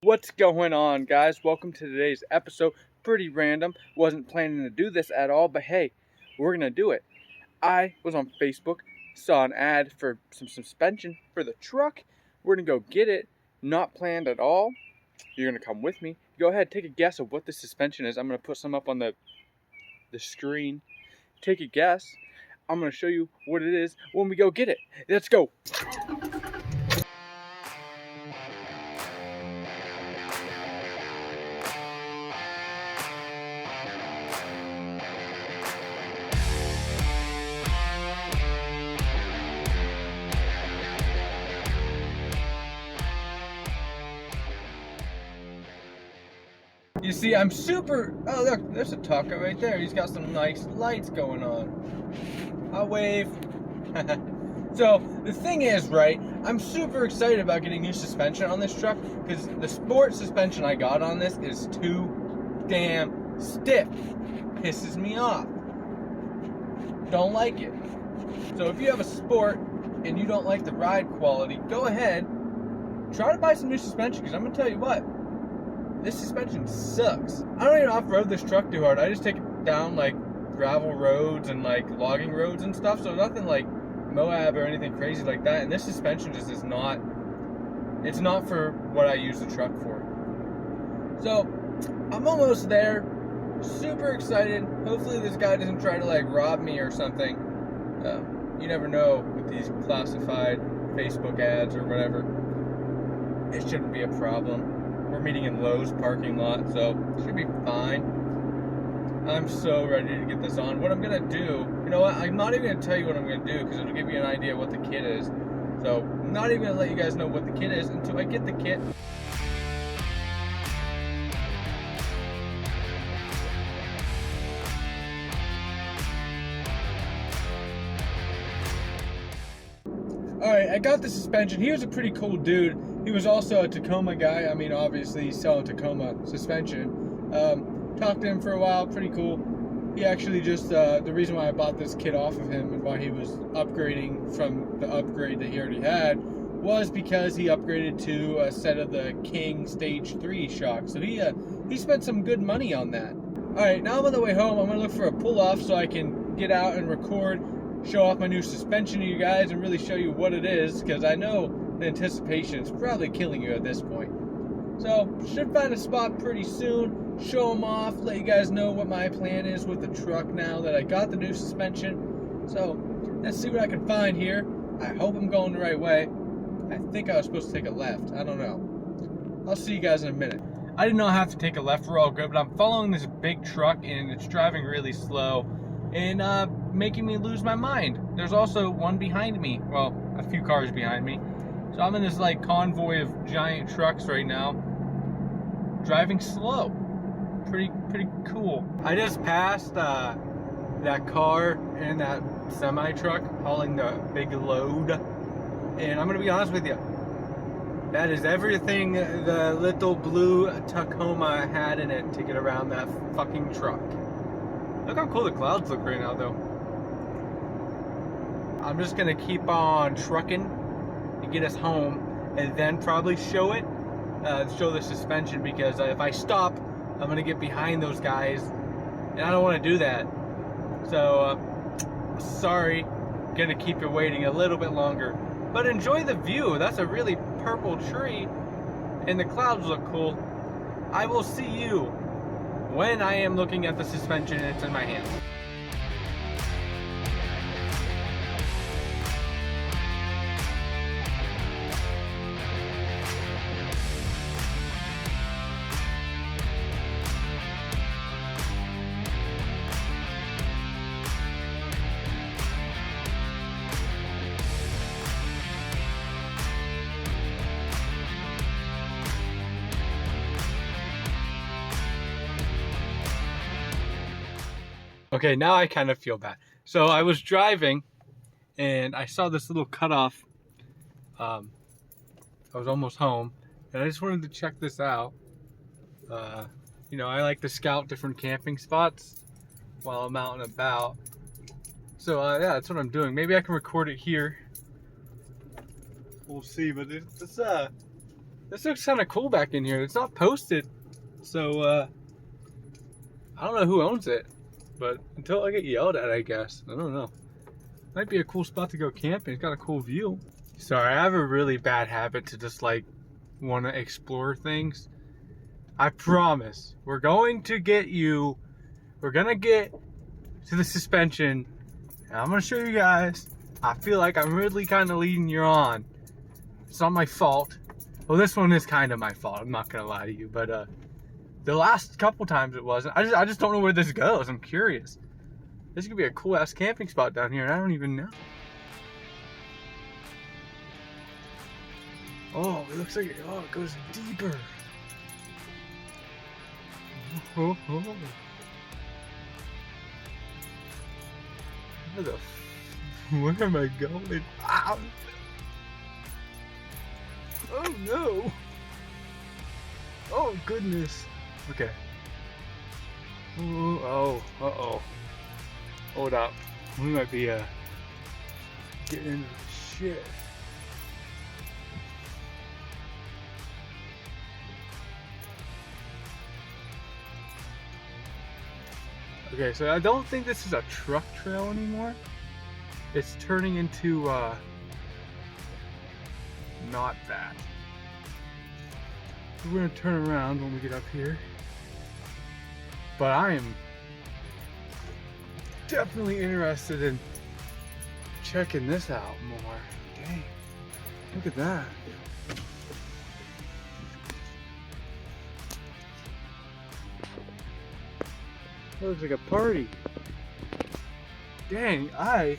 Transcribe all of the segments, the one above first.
What's going on, guys? Welcome to today's episode. Pretty random. Wasn't planning to do this at all, but hey, we're gonna do it. I was on Facebook, saw an ad for some suspension for the truck. We're gonna go get it. Not planned at all. You're gonna come with me. Go ahead, take a guess of what the suspension is. I'm gonna put some up on the screen. Take a guess. I'm gonna show you what it is when we go get it. Let's go. You see, I'm super... Oh, look, there's a Taco right there. He's got some nice lights going on. I'll wave. So, the thing is, right, I'm super excited about getting new suspension on this truck because the sport suspension I got on this is too damn stiff. Pisses me off. Don't like it. So, if you have a sport and you don't like the ride quality, go ahead, try to buy some new suspension because I'm going to tell you what. This suspension sucks. I don't even off-road this truck too hard. I just take it down like gravel roads and like logging roads and stuff. So nothing like Moab or anything crazy like that. And this suspension just is not, it's not for what I use the truck for. So I'm almost there. Super excited. Hopefully this guy doesn't try to like rob me or something. You never know with these classified Facebook ads or whatever. It shouldn't be a problem. We're meeting in Lowe's parking lot, so it should be fine. I'm so ready to get this on. What I'm going to do, you know what, I'm not even going to tell you what I'm going to do because it'll give you an idea what the kit is. So I'm not even going to let you guys know what the kit is until I get the kit. Alright, I got the suspension. He was a pretty cool dude. He was also a Tacoma guy. I mean, obviously, he's selling Tacoma suspension. Talked to him for a while. Pretty cool. He actually just, the reason why I bought this kit off of him and why he was upgrading from the upgrade that he already had was because he upgraded to a set of the King Stage 3 shocks. So he spent some good money on that. Alright, now I'm on the way home. I'm going to look for a pull-off so I can get out and record, show off my new suspension to you guys, and really show you what it is, because I know the anticipation is probably killing you at this point. So, should find a spot pretty soon, show them off, let you guys know what my plan is with the truck now that I got the new suspension. So, let's see what I can find here. I hope I'm going the right way. I think I was supposed to take a left. I don't know. I'll see you guys in a minute. I did not have to take a left. We're all good, but I'm following this big truck, and it's driving really slow and making me lose my mind. There's also one behind me. Well, a few cars behind me. So I'm in this like convoy of giant trucks right now, driving slow. Pretty cool. I just passed that car and that semi truck hauling the big load, and I'm gonna be honest with you, that is everything the little blue Tacoma had in it to get around that fucking truck. Look how cool the clouds look right now, though. I'm just gonna keep on trucking to get us home, and then probably show the suspension, because if I stop, I'm gonna get behind those guys, and I don't want to do that. So, sorry, gonna keep you waiting a little bit longer, but enjoy the view. That's a really purple tree, and the clouds look cool. I will see you when I am looking at the suspension and it's in my hands. Okay, now I kind of feel bad. So I was driving and I saw this little cutoff. I was almost home and I just wanted to check this out. You know, I like to scout different camping spots while I'm out and about. So yeah, that's what I'm doing. Maybe I can record it here. We'll see, but it's This looks kind of cool back in here. It's not posted, so I don't know who owns it, but until I get yelled at, I guess. I don't know. Might be a cool spot to go camping. It's got a cool view. Sorry, I have a really bad habit to just like want to explore things. I promise, we're gonna get to the suspension, and I'm gonna show you guys. I feel like I'm really kind of leading you on. It's not my fault. Well, this one is kind of my fault. I'm not gonna lie to you, but the last couple times it wasn't. I just don't know where this goes. I'm curious. This could be a cool ass camping spot down here, and I don't even know. Oh, it looks like it goes deeper. Oh. Where am I going? Ow. Oh no! Oh goodness! Okay. Oh, uh-oh. Hold up. We might be getting into shit. Okay, so I don't think this is a truck trail anymore. It's turning into not that. We're gonna turn around when we get up here. But I am definitely interested in checking this out more. Dang, look at that. That looks like a party. Dang, I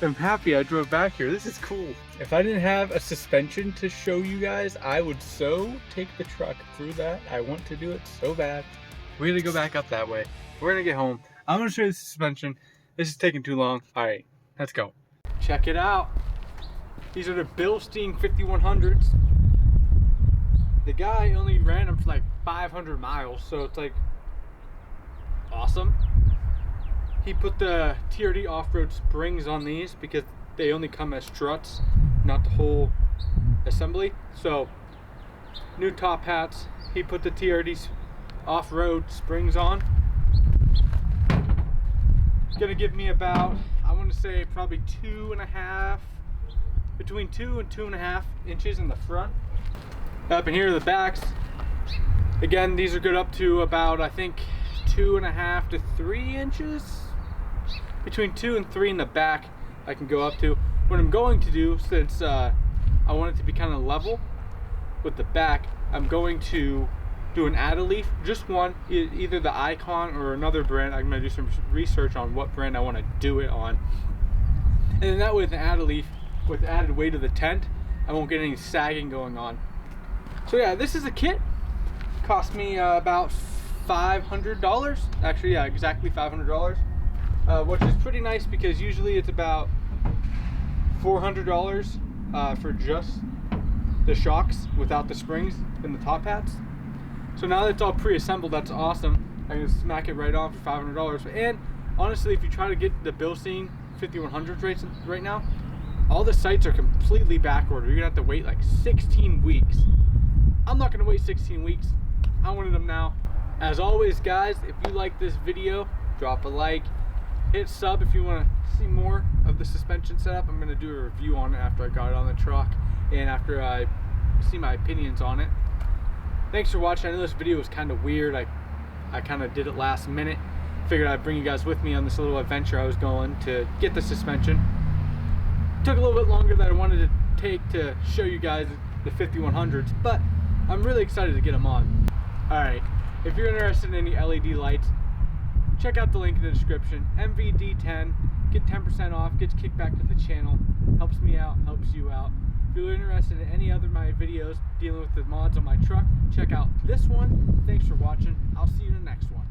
am happy I drove back here. This is cool. If I didn't have a suspension to show you guys, I would so take the truck through that. I want to do it so bad. We gotta go back up that way. We're gonna get home. I'm gonna show you the suspension. This is taking too long. All right, let's go. Check it out. These are the Bilstein 5100s. The guy only ran them for like 500 miles, so it's like awesome. He put the TRD off-road springs on these because they only come as struts, not the whole assembly. So new top hats. He put the TRD off-road springs on. It's gonna give me about, I want to say probably between 2 and 2.5 inches in the front. Up in here are the backs. Again, these are good up to about, I think, 2.5 to 3 inches. Between 2 and 3 in the back I can go up to. What I'm going to do, since I want it to be kind of level with the back, I'm going to do an add-a-leaf, just one, either the Icon or another brand. I'm going to do some research on what brand I want to do it on. And then that way with the add-a-leaf, with the added weight of the tent, I won't get any sagging going on. So yeah, this is a kit. Cost me about $500. Actually, yeah, exactly $500. Which is pretty nice because usually it's about $400 for just the shocks without the springs and the top hats. So now that it's all pre-assembled, that's awesome. I can smack it right on for $500. And honestly, if you try to get the Bilstein 5100s right now, all the sites are completely back ordered. You're gonna have to wait like 16 weeks. I'm not gonna wait 16 weeks. I wanted them now. As always, guys, if you like this video, drop a like, hit sub if you want to see more of the suspension setup. I'm gonna do a review on it after I got it on the truck and after I see my opinions on it. Thanks for watching. I know this video was kind of weird. I kind of did it last minute. Figured I'd bring you guys with me on this little adventure I was going to get the suspension. Took a little bit longer than I wanted to take to show you guys the 5100s, but I'm really excited to get them on. Alright, if you're interested in any LED lights, check out the link in the description. MVD10, get 10% off, gets kicked back to the channel, helps me out, helps you out. If you're interested in any other of my videos dealing with the mods on my truck, check out this one. Thanks for watching. I'll see you in the next one.